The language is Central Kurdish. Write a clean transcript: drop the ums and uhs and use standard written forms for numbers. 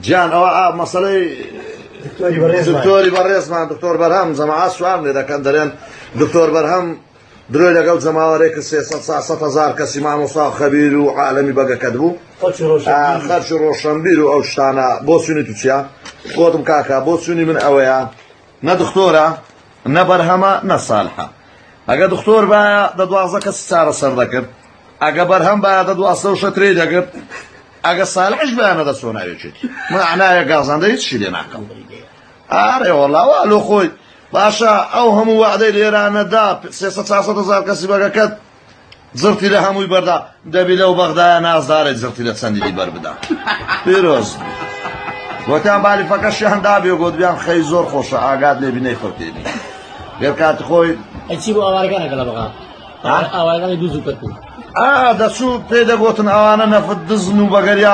جان ئەوە مەسەلەی دکتۆری بەڕێزمان دکتۆر بەرهەم جەماعەت سوال لێ دەکەن دەڵێن دکتۆر بەرهەم درۆی لەگەڵ جەماوەرێک 300,000 کەسی مامۆستا خەبیر و عالەمی بەگەکەت بوو خەرچی ڕۆشنبیر و ئەو شتانە بۆ سوێنی تو چییە؟ خۆتم کاکە بۆ سوێنی من ئەوەیە نە دکتۆرە نە بەرهەمە نە ساڵحە ئەگە دکتۆر بایە دە 12 کەس چارەسەر دەکرد ئەگە بەرهەم بایە دە 12 شەترێ دەگرت ئەگە ساڵحش بایانە دە سۆناوێچێتی معنایە گازاندە هیچی لێ ناکەم ئارێ وەڵاوە لۆ خۆی باشە ئەو هەموو وعدەی لێرانەدا 300,000 کەسی بەگەکەت زرتی لە هەمووی بەردا دەبی لەو بەغدایە نازدارێت زرتی لە چەندی بەر بدا پیرۆز گۆتیان بالیفەکەشی هەندا بێ گۆتبیان خەی زۆر خۆشە ئاگات لێ بینەی خۆتێبی گەر کاتی خۆی ئەچی بۆ ئاوارەکانەکە لە بەغا ئاوارەکانی دوو زوو کردبوو دەچوو پێی دەگوتن ئەوانە نەفت دزن و بەگەریا